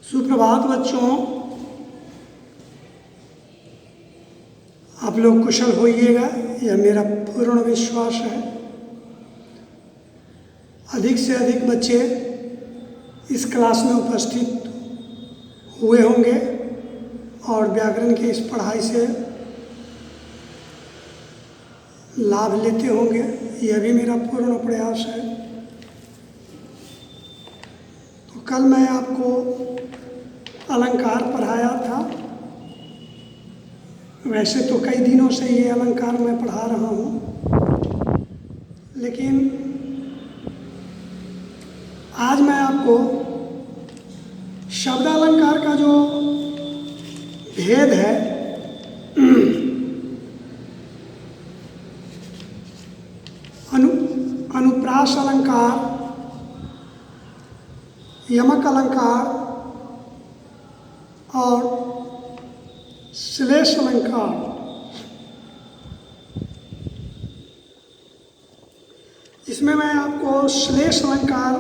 सुप्रभात बच्चों, आप लोग कुशल होइएगा, यह मेरा पूर्ण विश्वास है। अधिक से अधिक बच्चे इस क्लास में उपस्थित हुए होंगे और व्याकरण की इस पढ़ाई से लाभ लेते होंगे, यह भी मेरा पूर्ण प्रयास है। तो कल मैं आपको अलंकार पढ़ाया था। वैसे तो कई दिनों से ये अलंकार मैं पढ़ा रहा हूँ, लेकिन आज मैं आपको शब्द अलंकार का जो भेद है अनुप्रास अलंकार, यमक अलंकार और श्लेष अलंकार, इसमें मैं आपको श्लेष अलंकार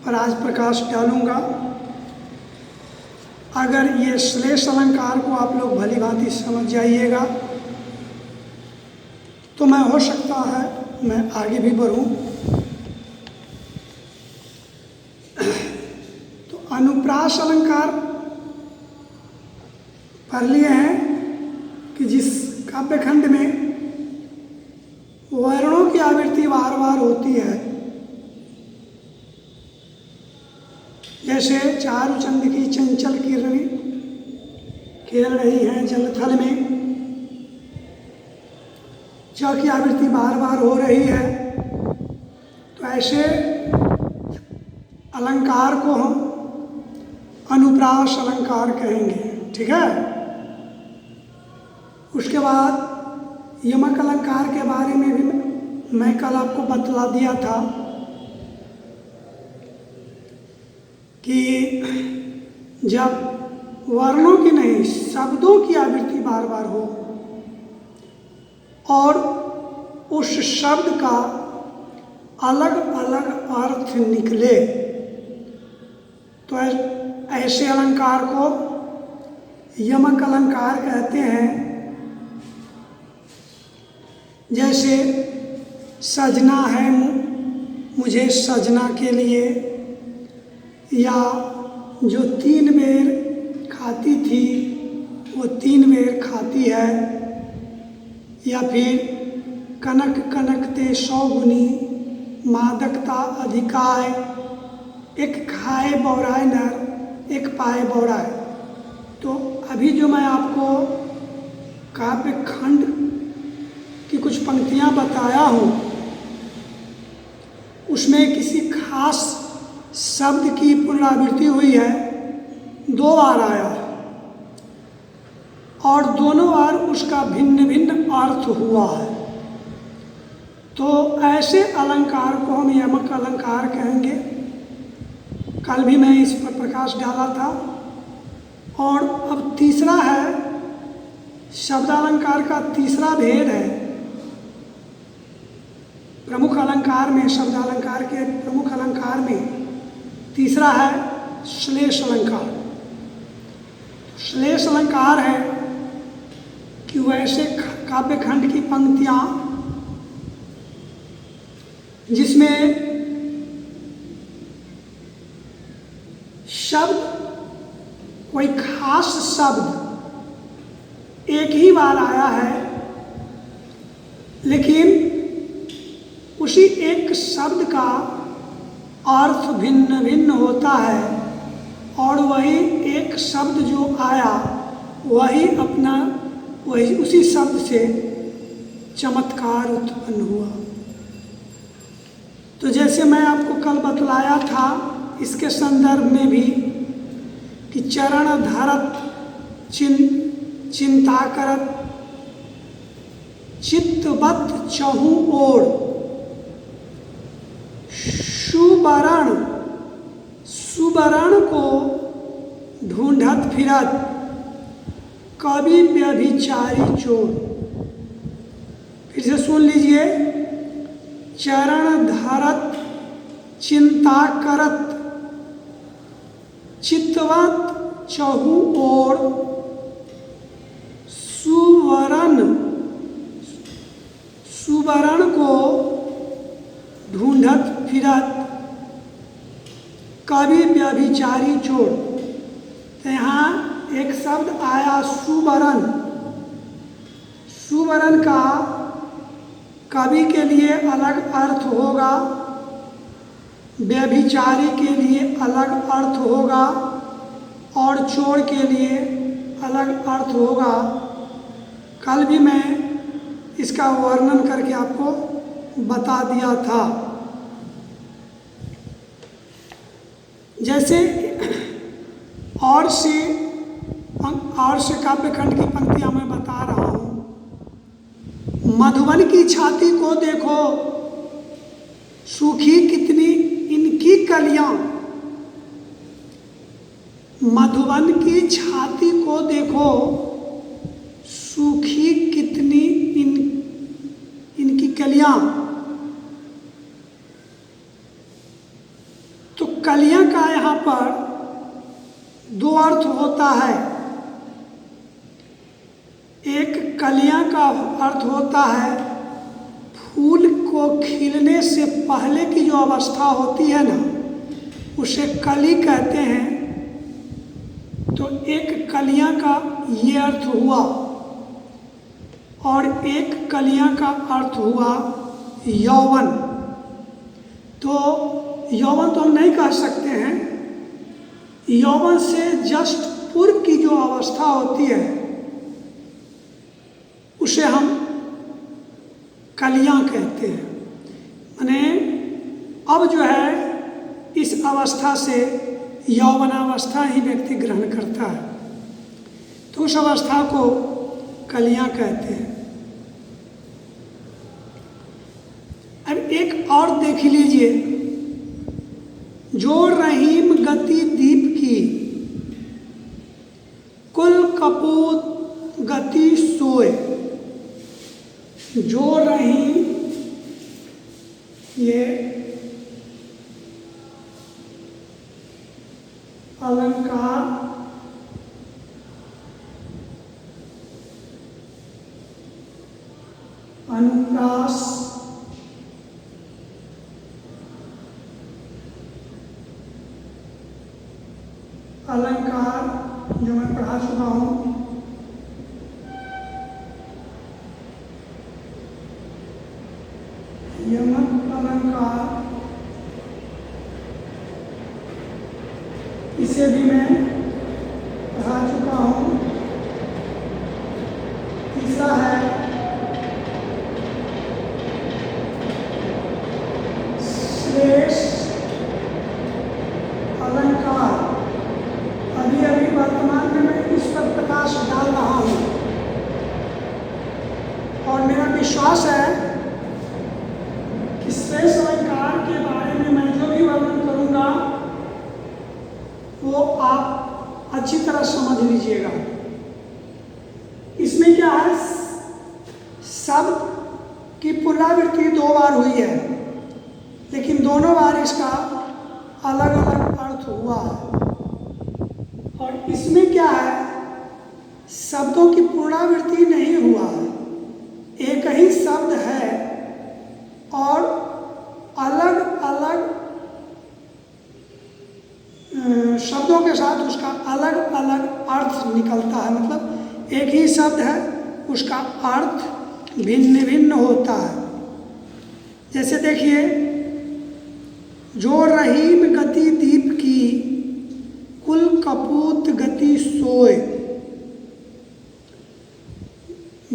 पर आज प्रकाश डालूंगा। अगर ये श्लेष अलंकार को आप लोग भली भांति समझ जाइएगा तो मैं हो सकता है मैं आगे भी बढ़ूं। तो अनुप्रास अलंकार पढ़ लिए हैं कि जिस काव्यखंड में वर्णों की आवृत्ति बार बार होती है, जैसे चारु चंद की चंचल किरणें खेल रही हैं जलथल में, च की आवृत्ति बार बार हो रही है। तो ऐसे अलंकार को हम अनुप्रास अलंकार कहेंगे, ठीक है। उसके बाद यमक अलंकार के बारे में भी मैं कल आपको बतला दिया था कि जब वर्णों की नहीं शब्दों की आवृत्ति बार बार हो और उस शब्द का अलग अलग अर्थ निकले तो ऐसे अलंकार को यमक अलंकार कहते हैं। जैसे सजना है मुझे सजना के लिए, या जो 3 बेर खाती थी वो 3 बेर खाती है, या फिर कनक कनकते 100 गुनी मादकता अधिकाय, एक खाए बौराए नर एक पाए बौराए। तो अभी जो मैं आपको काव्य खंड की कुछ पंक्तियां बताया हूँ उसमें किसी खास शब्द की पुनरावृत्ति हुई है, 2 बार आया है और दोनों बार उसका भिन्न भिन्न अर्थ हुआ है। तो ऐसे अलंकार को हम यमक अलंकार कहेंगे। कल भी मैं इस पर प्रकाश डाला था। और अब तीसरा है शब्दालंकार का तीसरा भेद है। प्रमुख अलंकार में, शब्दालंकार के प्रमुख अलंकार में तीसरा है श्लेष अलंकार। श्लेष अलंकार है कि वैसे काव्यखंड की पंक्तियां जिसमें शब्द, कोई खास शब्द एक ही बार आया है, लेकिन उसी एक शब्द का अर्थ भिन्न भिन्न होता है और वही एक शब्द जो आया वही उसी शब्द से चमत्कार उत्पन्न हुआ। तो जैसे मैं आपको कल बतलाया था इसके संदर्भ में भी कि चरण धरत चिंता करत चित्तवत चहु ओर, सुबरण को ढूंढत फिरत कवि व्यभिचारी चोर। फिर से सुन लीजिए, चरण धरत चिंता करत, चितवत चहु ओर, सुवर्ण को ढूंढत फिरत, कवि व्यभिचारी चोर। तो यहाँ एक शब्द आया सुवर्ण। सुवर्ण का कवि के लिए अलग अर्थ होगा, व्यभिचारी के लिए अलग अर्थ होगा और चोर के लिए अलग अर्थ होगा। कल भी मैं इसका वर्णन करके आपको बता दिया था। जैसे और से काव्यखंड की पंक्तियां मैं बता रहा हूँ। मधुबन की छाती को देखो, सूखी कितनी इनकी कलियां। मधुबन की छाती को देखो, सूखी कितनी इनकी कलियां। तो कलियां का यहाँ पर दो अर्थ होता है। एक कलियां का अर्थ होता है फूल को खिलने से पहले की जो अवस्था होती है ना, उसे कली कहते हैं। तो एक कलियां का ये अर्थ हुआ और एक कलियां का अर्थ हुआ यौवन। तो यौवन तो हम नहीं कह सकते हैं, यौवन से जस्ट पूर्व की जो अवस्था होती है उसे हम कलियां कहते हैं। माने अब जो है इस अवस्था से यौवनावस्था ही व्यक्ति ग्रहण करता है, तो उस अवस्था को कलियां कहते हैं। अब एक और देख लीजिए, जो रहीम गति दीप की, कुल कपूत गति सोए। जो रहीम ये अलंकार अनुप्रास अलंकार जो मैं पढ़ा चुका हूँ, यमक अलंकार, इसे भी मैं पढ़ा चुका हूँ। तीसरा है श्रेष्ठ अलंकार। अभी अभी वर्तमान में मैं इस पर प्रकाश डाल रहा हूँ और मेरा विश्वास है कि श्रेष्ठ अलंकार के बारे में मैं जो भी वर्णन करूँगा वो आप अच्छी तरह समझ लीजिएगा। इसमें क्या है, शब्द की पुनरावृत्ति 2 बार हुई है, लेकिन दोनों बार इसका अलग अलग अर्थ हुआ है। और इसमें क्या है, शब्दों की पुनरावृत्ति नहीं हुआ है, एक ही शब्द है और अलग अलग शब्दों के साथ उसका अलग अलग अर्थ निकलता है। मतलब एक ही शब्द है, उसका अर्थ भिन्न भिन्न होता है। जैसे देखिए, जो रहीम गति दीप की, कुल कपूत गति सोए।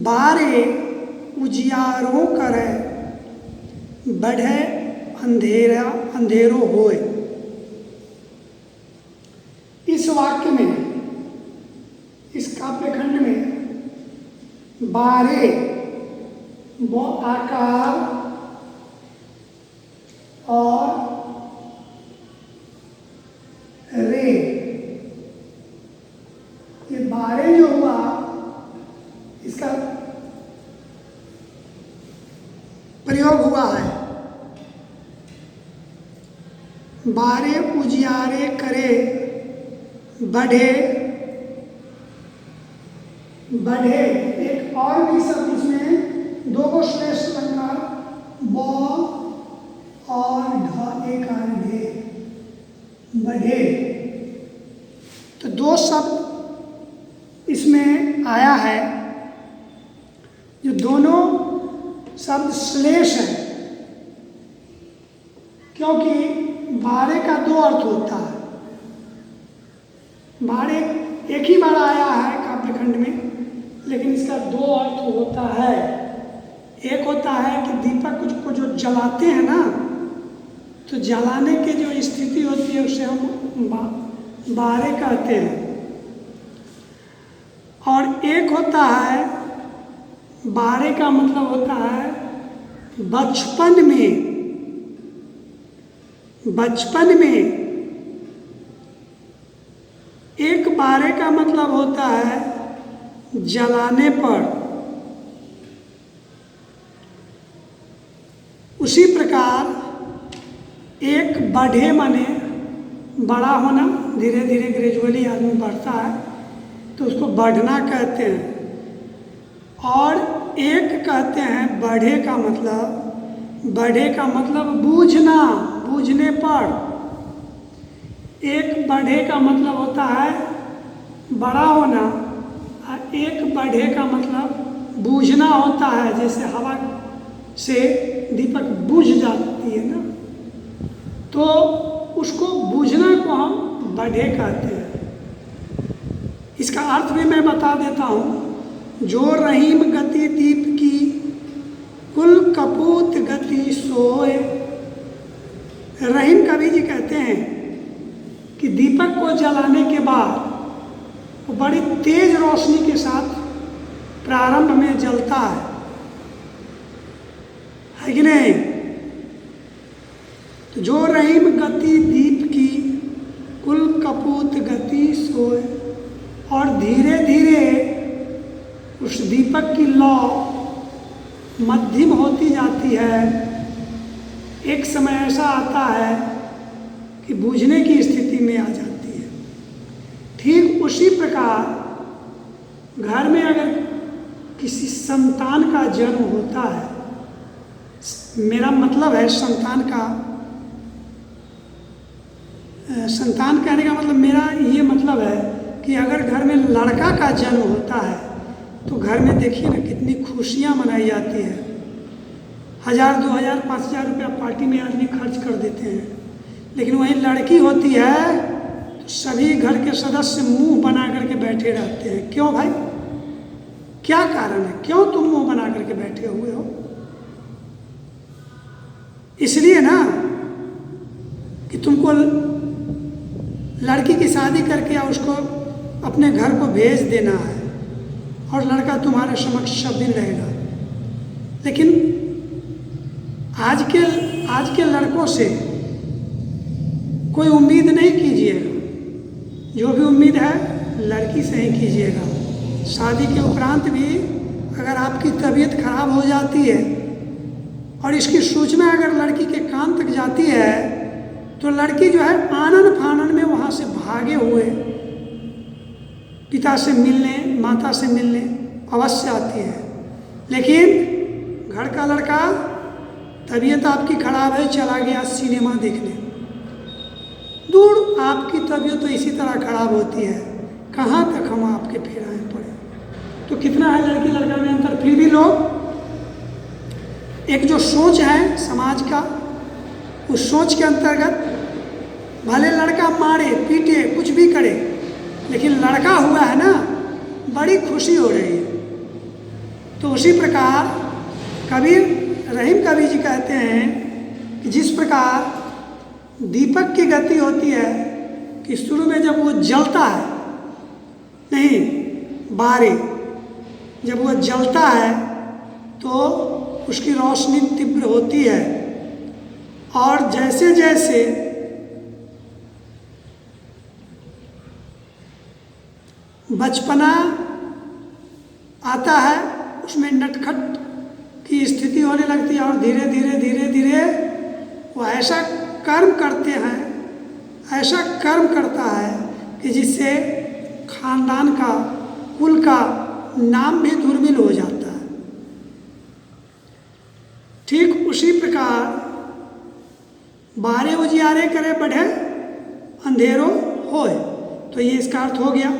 बारे उजियारों करे, बढ़े अंधेरों होए। इस वाक्य में, इस काव्यखंड में बारे वो आकार और रे, ये बारे जो हुआ इसका प्रयोग हुआ है। बारे उजियारे करे बढ़े, बढ़े एक और भी शब्द इसमें दो को श्रेष्ठ अलंकार ब और ढ एक ढे बढ़े, तो दो शब्द इसमें आया है जो दोनों शब्द श्लेष है, क्योंकि बारे का दो अर्थ होता है। बारे एक ही बार आया है काव्यखंड में, लेकिन इसका दो अर्थ होता है। एक होता है कि दीपक को जो जलाते हैं ना, तो जलाने की जो स्थिति होती है उसे हम बारे कहते हैं। और एक होता है, बारे का मतलब होता है बचपन में, बचपन में। एक बारे का मतलब होता है जलाने पर। उसी प्रकार एक बढ़े माने बड़ा होना, धीरे धीरे ग्रेजुअली आदमी बढ़ता है तो उसको बढ़ना कहते हैं। और एक कहते हैं बढ़े का मतलब, बढ़े का मतलब बूझना, बूझने पर। एक बढ़े का मतलब होता है बड़ा होना, और एक बढ़े का मतलब बूझना होता है। जैसे हवा से दीपक बुझ जाती है ना, तो उसको बूझना को हम बढ़े कहते हैं। इसका अर्थ भी मैं बता देता हूँ। जो रहीम गति दीप की कुल कपूत गति सोए। रहीम कवि जी कहते हैं कि दीपक को जलाने के बाद वो बड़ी तेज रोशनी के साथ प्रारंभ में जलता है कि नहीं? तो जो रहीम गति दीप की कुल कपूत गति सोए, और धीरे धीरे उस दीपक की लौ मध्यम होती जाती है। एक समय ऐसा आता है कि बूझने की स्थिति में आ जाती है। ठीक उसी प्रकार घर में अगर किसी संतान का जन्म होता है, मेरा मतलब है संतान का, संतान कहने का मतलब मेरा ये मतलब है कि अगर घर में लड़का का जन्म होता है तो घर में देखिए ना कितनी खुशियाँ मनाई जाती है। 1000, 2000, 5000 रुपया पार्टी में आदमी खर्च कर देते हैं। लेकिन वहीं लड़की होती है तो सभी घर के सदस्य मुंह बना करके बैठे रहते हैं। क्यों भाई, क्या कारण है? क्यों तुम मुंह बना करके बैठे हुए हो? इसलिए ना कि तुमको लड़की की शादी करके या उसको अपने घर को भेज देना है और लड़का तुम्हारे समक्ष सब दिन रहेगा। लेकिन आज के लड़कों से कोई उम्मीद नहीं कीजिएगा। जो भी उम्मीद है लड़की से ही कीजिएगा। शादी के उपरांत भी अगर आपकी तबीयत खराब हो जाती है और इसकी सूचना अगर लड़की के कान तक जाती है तो लड़की जो है आनन फानन में वहाँ से भागे हुए पिता से मिलने, माता से मिलने अवश्य आती है। लेकिन घर का लड़का, तबीयत आपकी खराब है, चला गया सिनेमा देखने। दूर आपकी तबीयत तो इसी तरह खराब होती है, कहाँ तक हम आपके फेराए पड़े। तो कितना है लड़की लड़का में अंतर। फिर भी लोग, एक जो सोच है समाज का, उस सोच के अंतर्गत भले लड़का मारे पीटे कुछ भी करे, लेकिन लड़का हुआ है ना, बड़ी खुशी हो रही है। तो उसी प्रकार कबीर, रहीम कवि जी कहते हैं कि जिस प्रकार दीपक की गति होती है कि शुरू में जब वो जलता है, नहीं बारे, जब वो जलता है तो उसकी रोशनी तीव्र होती है, और जैसे जैसे बचपना आता है उसमें नटखट की स्थिति होने लगती है, और धीरे धीरे धीरे धीरे वो ऐसा कर्म करते हैं ऐसा कर्म करता है कि जिससे खानदान का, कुल का नाम भी दुर्मिल हो जाता है। ठीक उसी प्रकार बारे उजियारे करे बढ़े अंधेरो होए, तो ये इसका अर्थ हो गया।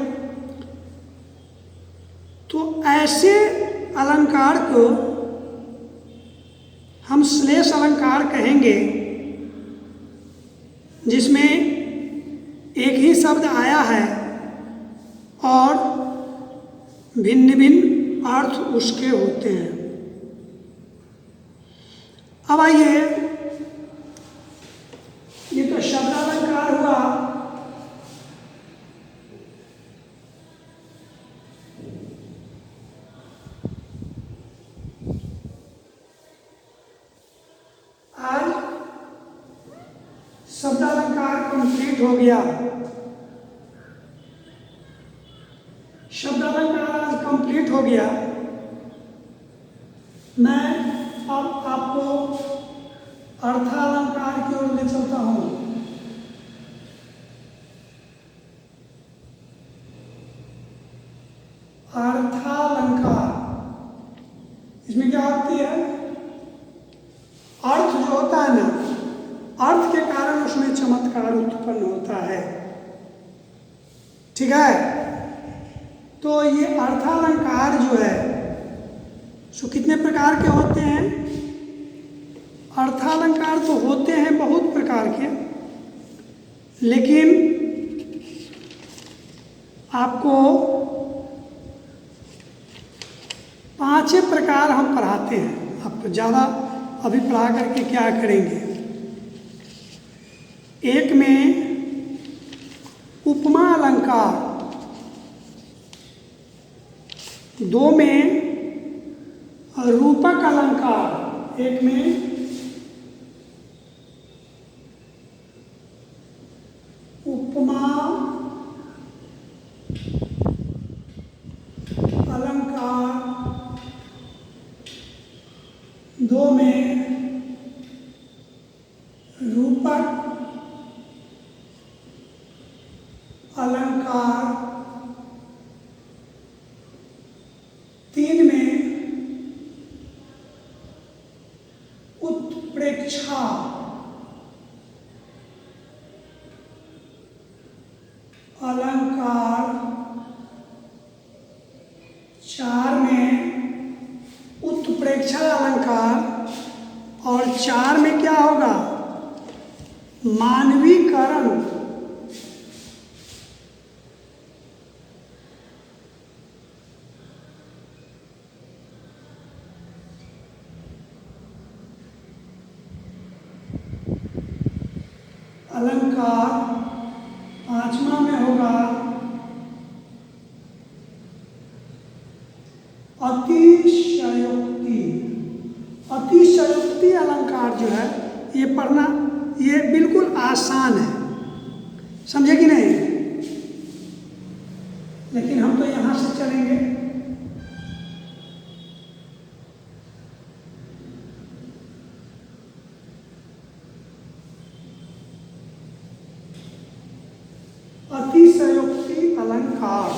तो ऐसे अलंकार को हम श्लेष अलंकार कहेंगे, जिसमें एक ही शब्द आया है और भिन्न भिन्न अर्थ उसके होते हैं। अब आइए, ये तो शब्द अलंकार हुआ। आज शब्द अलंकार कंप्लीट हो गया। शब्द अलंकार आज कंप्लीट हो गया। मैं अब आपको अर्थालंकार की ओर ले चलता हूं। अर्थालंकार, इसमें क्या होती है? अर्थ जो होता है ना, अर्थ के कारण उसमें चमत्कार उत्पन्न होता है। ठीक है? तो ये अर्थालंकार जो है सो कितने प्रकार के होते हैं? अर्थालंकार तो होते हैं बहुत प्रकार के, लेकिन आपको 5 प्रकार हम पढ़ाते हैं। आपको ज़्यादा अभी पढ़ा करके क्या करेंगे? एक में उपमा अलंकार, 2 में रूपक अलंकार, एक में उपमा अलंकार, 2 में रूपक अलंकार, 3 में उत्प्रेक्षा अलंकार, 4 में उत्प्रेक्षा अलंकार, और 4 में क्या होगा? मानवीकरण। अलंकार 5वां में होगा अतिशयोक्ति। अतिशयोक्ति अलंकार जो है, ये पढ़ना ये बिल्कुल आसान है, समझे कि नहीं? लेकिन हम तो यहाँ से चलेंगे। अतिशयोक्ति अलंकार,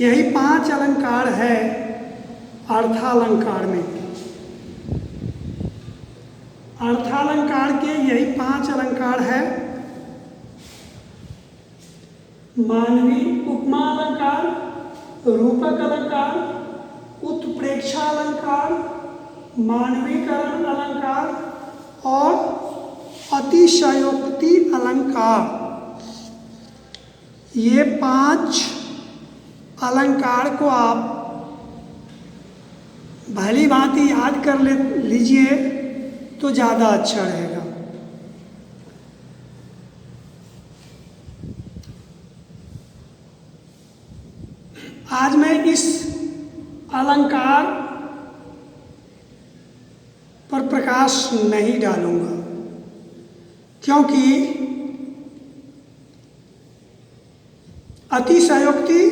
यही 5 अलंकार है अर्थालंकार में। अर्थालंकार के यही 5 अलंकार है। मानवी उपमा अलंकार, रूपक अलंकार, उत्प्रेक्षा अलंकार, मानवीकरण अलंकार और अतिशयोक्ति अलंकार। ये 5 अलंकार को आप भली भांति याद कर लीजिए तो ज़्यादा अच्छा रहेगा। आज मैं इस अलंकार पर प्रकाश नहीं डालूंगा, क्योंकि अतिशयोक्ति,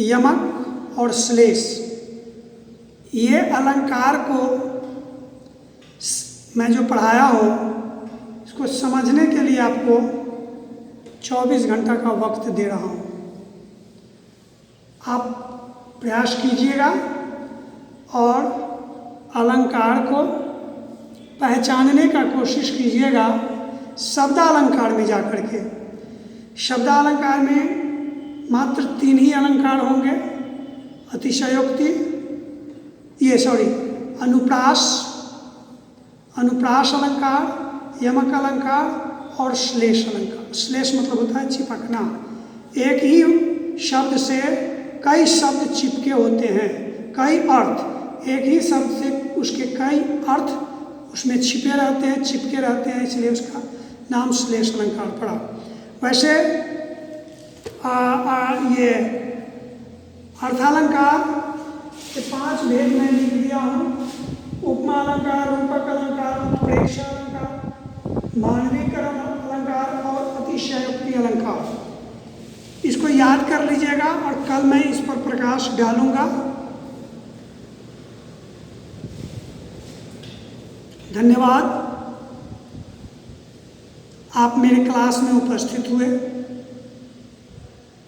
यमक और श्लेष, ये अलंकार को मैं जो पढ़ाया हूँ इसको समझने के लिए आपको 24 घंटा का वक्त दे रहा हूँ। आप प्रयास कीजिएगा और अलंकार को पहचानने का कोशिश कीजिएगा शब्दालंकार में जाकर के। शब्दालंकार में मात्र 3 ही अलंकार होंगे, अतिशयोक्ति, अनुप्रास अलंकार, यमक अलंकार और श्लेष अलंकार। श्लेष मतलब होता है चिपकना। एक ही शब्द से कई शब्द चिपके होते हैं, कई अर्थ, एक ही शब्द से उसके कई अर्थ उसमें छिपे रहते हैं, चिपके रहते हैं, इसलिए उसका नाम श्लेष अलंकार पड़ा। वैसे ये अर्थालंकार के 5 भेद मैं लिख दिया हूँ। उपमा अलंकार, रूपक अलंकार, प्रेक्षा अलंकार, मानवीकरण अलंकार और अतिशयोक्ति अलंकार। इसको याद कर लीजिएगा और कल मैं इस पर प्रकाश डालूंगा। धन्यवाद, आप मेरे क्लास में उपस्थित हुए,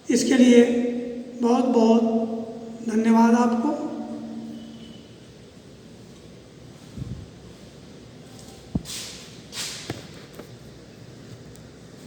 इसके लिए बहुत बहुत धन्यवाद आपको।